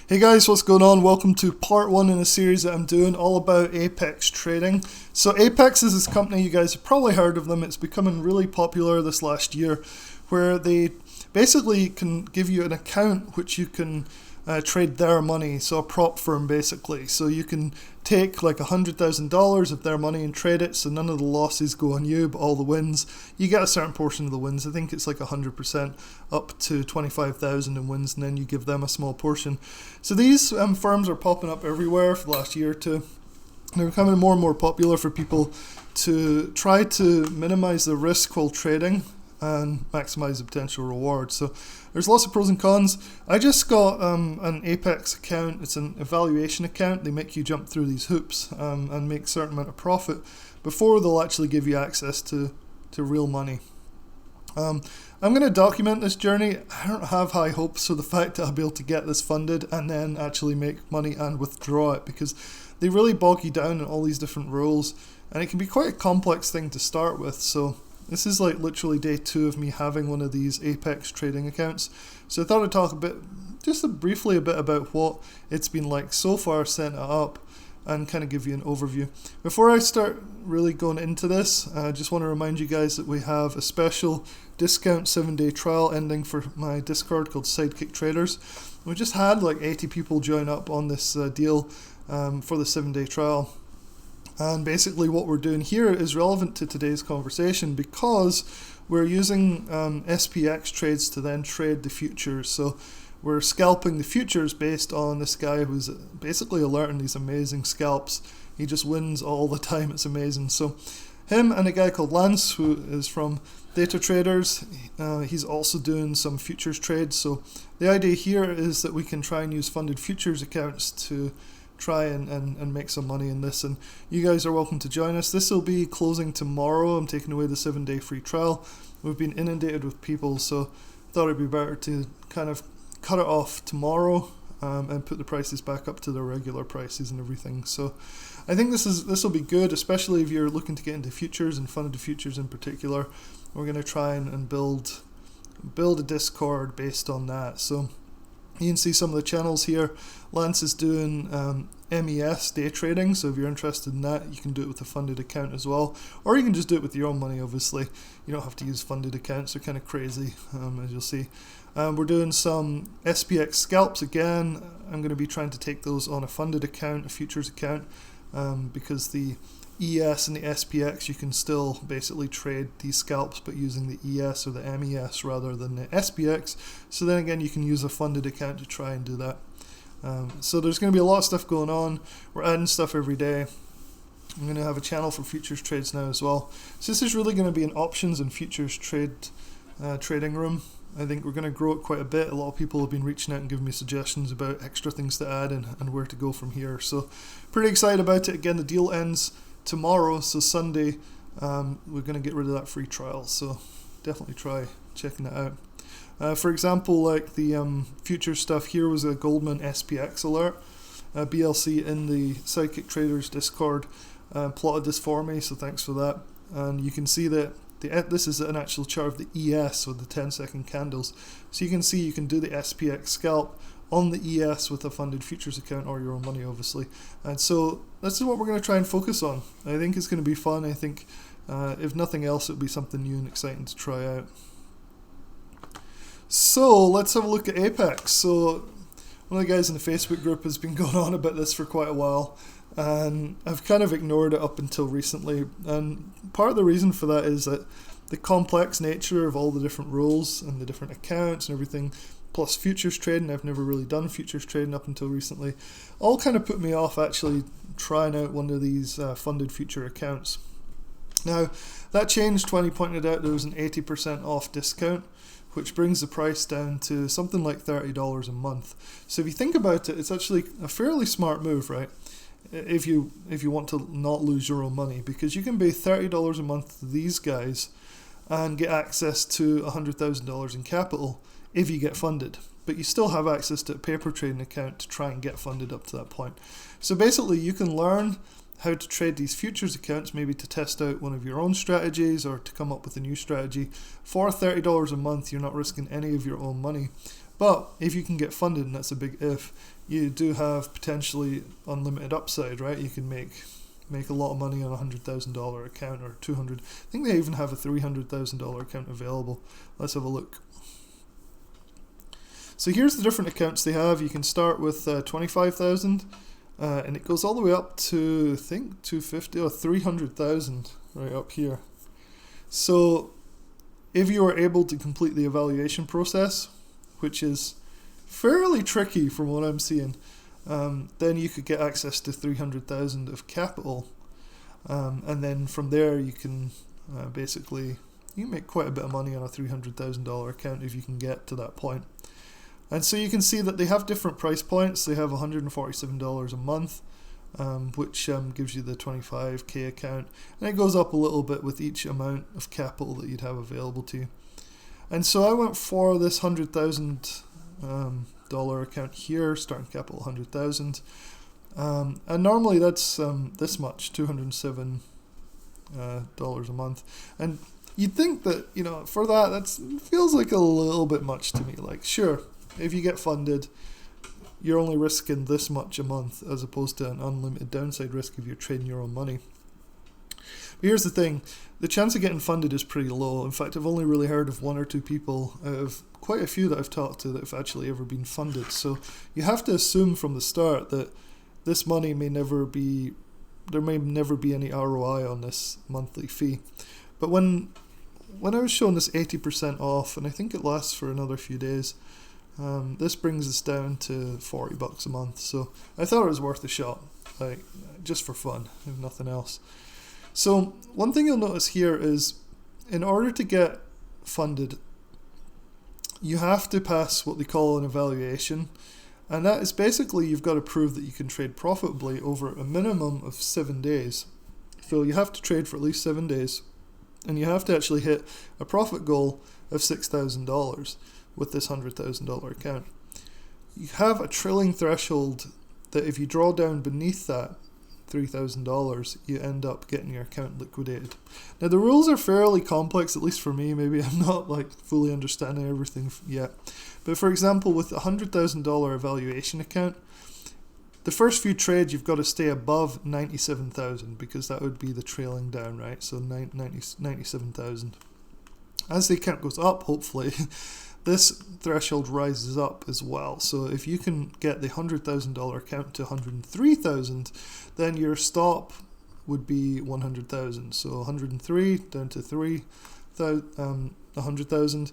Hey guys, what's going on? Welcome to part one in a series that I'm doing all about Apex trading. So Apex is this company, you guys have probably heard of them. It's becoming really popular this last year, where they basically can give you an account which you can trade their money, so a prop firm basically. So you can take like $100,000 of their money and trade it, so none of the losses go on you, but all the wins. You get a certain portion of the wins. I think it's like 100% up to 25,000 in wins, and then you give them a small portion. So these firms are popping up everywhere for the last year or two. They're becoming more and more popular for people to try to minimize the risk while trading and maximize the potential reward. So there's lots of pros and cons. I just got an Apex account. It's an evaluation account. They make you jump through these hoops and make a certain amount of profit before they'll actually give you access to real money. I'm going to document this journey. I don't have high hopes for the fact that I'll be able to get this funded and then actually make money and withdraw it, because they really bog you down in all these different rules, and it can be quite a complex thing to start with. So this is like literally day 2 of me having one of these Apex trading accounts. So I thought I'd talk briefly a bit about what it's been like so far setting it up and kind of give you an overview. Before I start really going into this, I just want to remind you guys that we have a special discount 7-day trial ending for my Discord called Sidekick Traders. We just had like 80 people join up on this deal for the 7-day trial. And basically what we're doing here is relevant to today's conversation because we're using SPX trades to then trade the futures. So we're scalping the futures based on this guy who's basically alerting these amazing scalps. He just wins all the time. It's amazing. So him and a guy called Lance, who is from Data Traders, he's also doing some futures trades. So the idea here is that we can try and use funded futures accounts to try and make some money in this, and you guys are welcome to join us. This will be closing tomorrow. I'm taking away the 7-day free trial. We've been inundated with people, so I thought it'd be better to kind of cut it off tomorrow and put the prices back up to their regular prices and everything. So I think this will be good, especially if you're looking to get into futures and funded futures in particular. We're going to try and build a Discord based on that. So you can see some of the channels here. Lance is doing MES day trading, so if you're interested in that, you can do it with a funded account as well. Or you can just do it with your own money, obviously. You don't have to use funded accounts. They're kind of crazy, as you'll see. We're doing some SPX scalps again. I'm going to be trying to take those on a funded account, a futures account, because the ES and the SPX, you can still basically trade these scalps but using the ES or the MES rather than the SPX. So then again, you can use a funded account to try and do that. So there's going to be a lot of stuff going on. We're adding stuff every day. I'm going to have a channel for futures trades now as well. So this is really going to be an options and futures trading room. I think we're going to grow it quite a bit. A lot of people have been reaching out and giving me suggestions about extra things to add and where to go from here. So pretty excited about it. Again, the deal ends tomorrow, so Sunday we're going to get rid of that free trial, so definitely try checking it out. For example, like the future stuff here was a Goldman SPX alert. BLC in the Sidekick Traders Discord plotted this for me, so thanks for that. And you can see that this is an actual chart of the ES with the 10-second candles, so you can see you can do the SPX scalp on the ES with a funded futures account or your own money, obviously. And so this is what we're going to try and focus on. I think it's going to be fun. I think if nothing else, it'll be something new and exciting to try out. So let's have a look at Apex. So one of the guys in the Facebook group has been going on about this for quite a while, and I've kind of ignored it up until recently. And part of the reason for that is that the complex nature of all the different rules and the different accounts and everything, plus futures trading. I've never really done futures trading up until recently. All kind of put me off actually trying out one of these funded future accounts. Now, that changed when he pointed out there was an 80% off discount, which brings the price down to something like $30 a month. So if you think about it, it's actually a fairly smart move, right? If you want to not lose your own money, because you can pay $30 a month to these guys and get access to $100,000 in capital if you get funded, but you still have access to a paper trading account to try and get funded up to that point. So basically you can learn how to trade these futures accounts, maybe to test out one of your own strategies or to come up with a new strategy. For $30 a month, you're not risking any of your own money, But if you can get funded, and that's a big if, you do have potentially unlimited upside, right? You can make a lot of money on a $100,000 account, or 200. I think they even have a $300,000 account available. Let's have a look. So here's the different accounts they have. You can start with 25,000, and it goes all the way up to, I think, 250 or 300,000 right up here. So if you are able to complete the evaluation process, which is fairly tricky from what I'm seeing, then you could get access to 300,000 of capital, and then from there you can basically, you can make quite a bit of money on a $300,000 account if you can get to that point. And so you can see that they have different price points. They have $147 a month, which gives you the 25k account, and it goes up a little bit with each amount of capital that you'd have available to you. And so I went for this $100,000 account here, starting capital 100,000, and normally that's this much, $207 a month. And you'd think that, you know, for that feels like a little bit much to me. Like, sure, if you get funded, you're only risking this much a month as opposed to an unlimited downside risk if you're trading your own money. But here's the thing, the chance of getting funded is pretty low. In fact, I've only really heard of one or two people out of quite a few that I've talked to that have actually ever been funded. So you have to assume from the start that this money there may never be any ROI on this monthly fee. But when I was shown this 80% off, and I think it lasts for another few days, this brings us down to $40 a month. So I thought it was worth a shot, like just for fun, if nothing else. So one thing you'll notice here is, in order to get funded, you have to pass what they call an evaluation, and that is basically you've got to prove that you can trade profitably over a minimum of 7 days. So you have to trade for at least 7 days, and you have to actually hit a profit goal of $6,000 with this $100,000 account. You have a trailing threshold that if you draw down beneath that $3,000, you end up getting your account liquidated. Now the rules are fairly complex, at least for me. Maybe I'm not like fully understanding everything yet. But for example, with a $100,000 evaluation account, the first few trades you've got to stay above 97,000, because that would be the trailing down, right? So 97,000. As the account goes up, hopefully, this threshold rises up as well. So if you can get the $100,000 account to 103,000, then your stop would be 100,000. So 103 down to 100,000.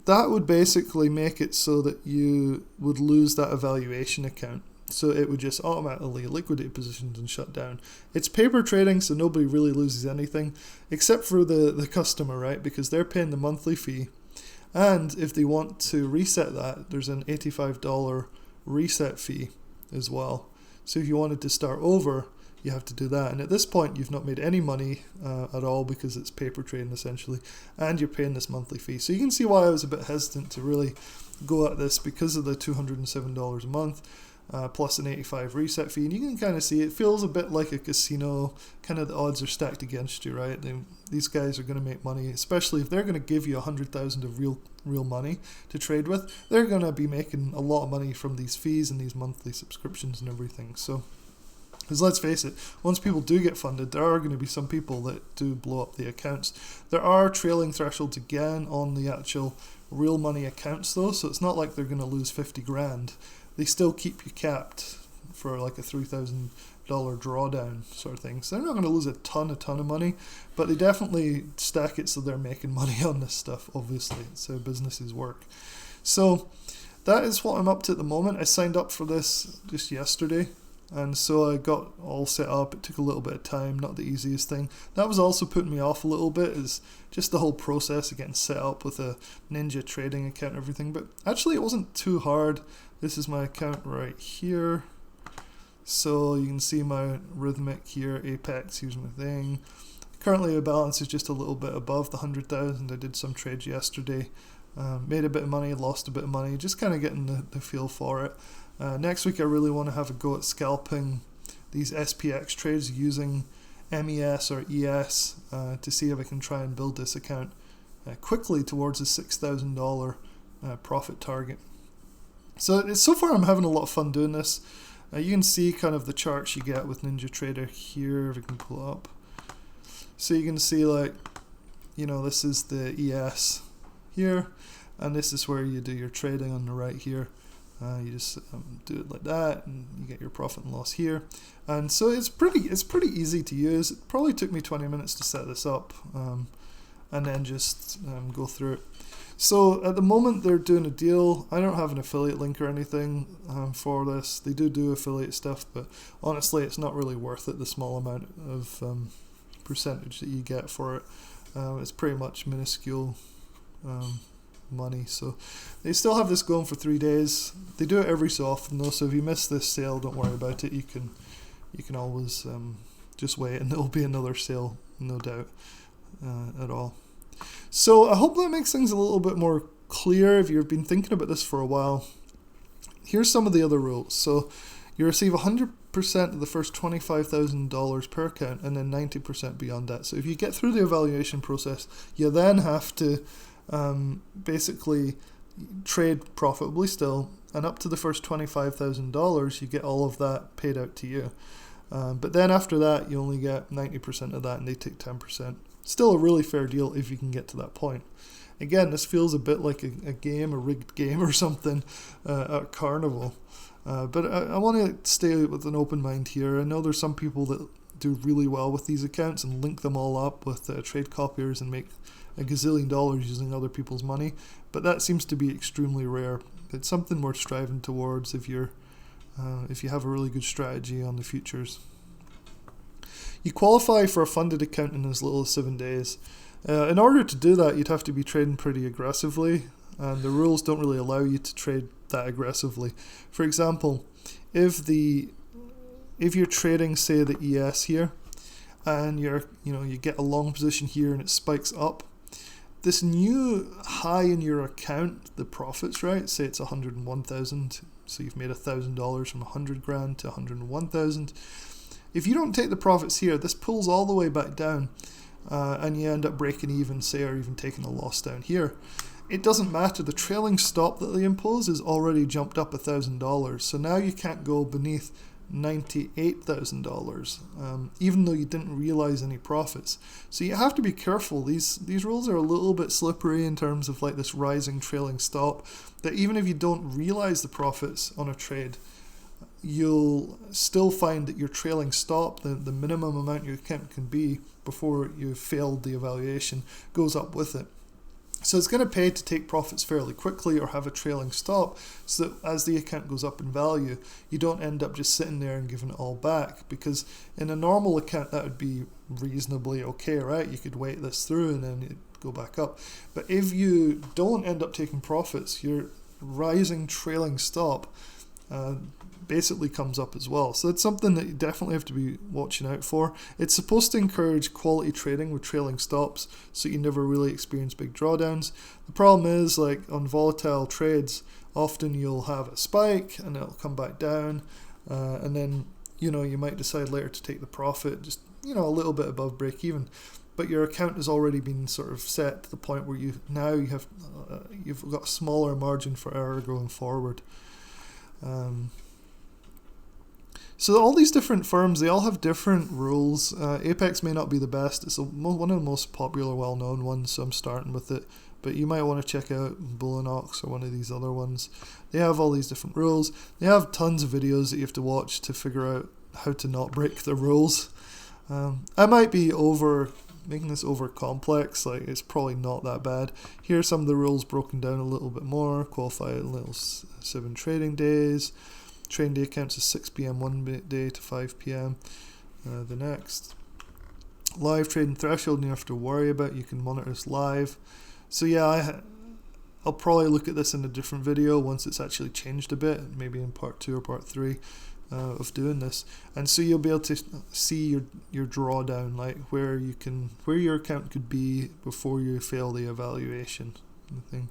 That would basically make it so that you would lose that evaluation account. So it would just automatically liquidate positions and shut down. It's paper trading, so nobody really loses anything, except for the customer, right? Because they're paying the monthly fee. And if they want to reset that, there's an $85 reset fee as well. So if you wanted to start over, you have to do that. And at this point, you've not made any money at all, because it's paper trading essentially, and you're paying this monthly fee. So you can see why I was a bit hesitant to really go at this, because of the $207 a month. Plus an $85 reset fee, and you can kind of see it feels a bit like a casino. Kind of the odds are stacked against you, right? These guys are going to make money, especially if they're going to give you 100,000 of real money to trade with. They're going to be making a lot of money from these fees and these monthly subscriptions and everything. So, because let's face it, once people do get funded, there are going to be some people that do blow up the accounts. There are trailing thresholds again on the actual real money accounts though, so it's not like they're going to lose 50 grand. They still keep you capped for like a $3,000 drawdown sort of thing. So they're not going to lose a ton of money, but they definitely stack it so they're making money on this stuff, obviously. It's how businesses work. So that is what I'm up to at the moment. I signed up for this just yesterday, and so I got all set up. It took a little bit of time, not the easiest thing. That was also putting me off a little bit, is just the whole process of getting set up with a Ninja trading account and everything. But actually it wasn't too hard. This is my account right here. So you can see my Rhythmic here, Apex, here's my thing. Currently my balance is just a little bit above the 100,000. I did some trades yesterday. Made a bit of money, lost a bit of money, just kind of getting the feel for it. Next week I really want to have a go at scalping these SPX trades using MES or ES to see if I can try and build this account quickly towards a $6,000 profit target. So so far I'm having a lot of fun doing this. You can see kind of the charts you get with NinjaTrader here, if we can pull it up. So you can see, like, you know, this is the ES here, and this is where you do your trading on the right here. You just do it like that, and you get your profit and loss here. And so it's pretty easy to use. It probably took me 20 minutes to set this up, and then just go through it. So at the moment they're doing a deal. I don't have an affiliate link or anything for this. They do affiliate stuff, but honestly it's not really worth it, the small amount of percentage that you get for it. It's pretty much minuscule money. So they still have this going for 3 days. They do it every so often though, so if you miss this sale, don't worry about it. You can always just wait, and there'll be another sale, no doubt at all. So I hope that makes things a little bit more clear if you've been thinking about this for a while. Here's some of the other rules. So you receive 100% of the first $25,000 per account, and then 90% beyond that. So if you get through the evaluation process, you then have to basically trade profitably still, and up to the first $25,000 you get all of that paid out to you. But then after that you only get 90% of that, and they take 10%. Still a really fair deal if you can get to that point. Again, this feels a bit like a game, a rigged game or something at Carnival. But I want to stay with an open mind here. I know there's some people that do really well with these accounts and link them all up with trade copiers and make a gazillion dollars using other people's money, but that seems to be extremely rare. It's something worth striving towards if you have a really good strategy on the futures. You qualify for a funded account in as little as 7 days. In order to do that, you'd have to be trading pretty aggressively, and the rules don't really allow you to trade that aggressively. For example, if you're trading, say, the ES here, and you get a long position here and it spikes up, this new high in your account, the profits, right? Say it's 101,000, so you've made $1,000 from 100 grand to 101,000. If you don't take the profits here, this pulls all the way back down, and you end up breaking even, say, or even taking a loss down here. It doesn't matter. The trailing stop that they impose is already jumped up $1,000, so now you can't go beneath $98,000, even though you didn't realize any profits. So you have to be careful. These rules are a little bit slippery in terms of like this rising trailing stop, that even if you don't realize the profits on a trade, you'll still find that your trailing stop, the minimum amount your account can be before you've failed the evaluation, goes up with it. So it's going to pay to take profits fairly quickly or have a trailing stop, so that as the account goes up in value, you don't end up just sitting there and giving it all back, because in a normal account that would be reasonably okay, right? You could wait this through and then it'd go back up. But if you don't end up taking profits, your rising trailing stop basically comes up as well. So it's something that you definitely have to be watching out for. It's supposed to encourage quality trading with trailing stops, so you never really experience big drawdowns. The problem is, like on volatile trades, often you'll have a spike and it'll come back down, and then you might decide later to take the profit, just a little bit above break even, but your account has already been sort of set to the point where you've got a smaller margin for error going forward. So all these different firms, they all have different rules. Apex may not be the best. It's one of the most popular, well-known ones, so I'm starting with it. But you might want to check out Bullinox or one of these other ones. They have all these different rules. They have tons of videos that you have to watch to figure out how to not break the rules. I might be making this over complex. Like, it's probably not that bad. Here are some of the rules broken down a little bit more. Qualify a little 7 trading days. Trading day accounts is 6 p.m. one day to 5 p.m. The next. Live trading threshold, you don't have to worry about. You can monitor this live. So yeah, I'll probably look at this in a different video once it's actually changed a bit, maybe in part 2 or part 3 of doing this. And so you'll be able to see your drawdown, like where your account could be before you fail the evaluation thing.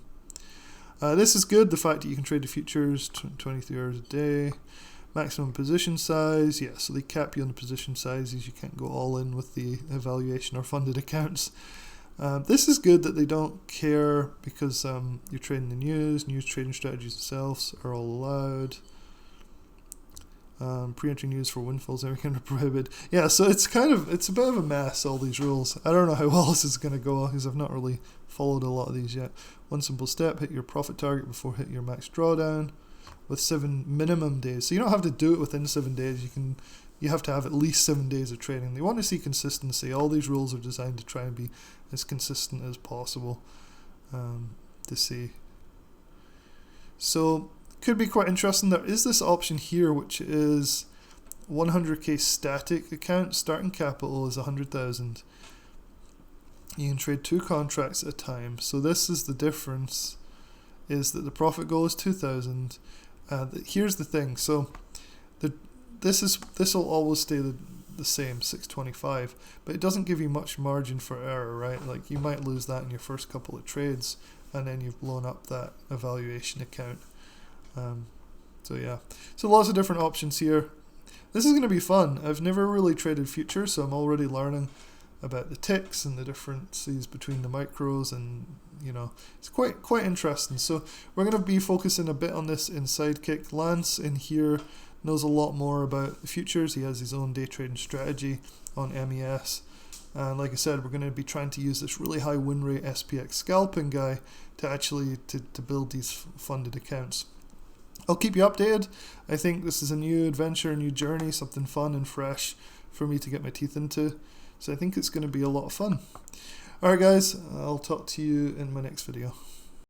This is good, the fact that you can trade the futures 23 hours a day. Maximum position size, yeah, so they cap you on the position sizes. You can't go all in with the evaluation or funded accounts. This is good that they don't care because you're trading the news trading strategies themselves are all allowed. Pre-entry news for windfalls, everything prohibited. Yeah, so it's a bit of a mess, all these rules. I don't know how well this is going to go because I've not really followed a lot of these yet. One simple step, hit your profit target before hitting your max drawdown with 7 minimum days. So you don't have to do it within 7 days. You have to have at least 7 days of trading. They want to see consistency. All these rules are designed to try and be as consistent as possible to see. So could be quite interesting. There is this option here which is 100k static account. Starting capital is 100,000. You can trade 2 contracts at a time. So this is the difference, is that the profit goal is 2,000. Here's the thing. So this will always stay the same, 625, but it doesn't give you much margin for error, right? Like you might lose that in your first couple of trades, and then you've blown up that evaluation account. So yeah, so lots of different options here. This is going to be fun. I've never really traded futures, so I'm already learning about the ticks and the differences between the micros, and it's quite interesting. So we're going to be focusing a bit on this in Sidekick. Lance in here knows a lot more about the futures. He has his own day trading strategy on MES. And like I said, we're going to be trying to use this really high win rate SPX scalping guy to actually to build these funded accounts. I'll keep you updated. I think this is a new adventure, a new journey, something fun and fresh for me to get my teeth into. So I think it's going to be a lot of fun. Alright guys, I'll talk to you in my next video.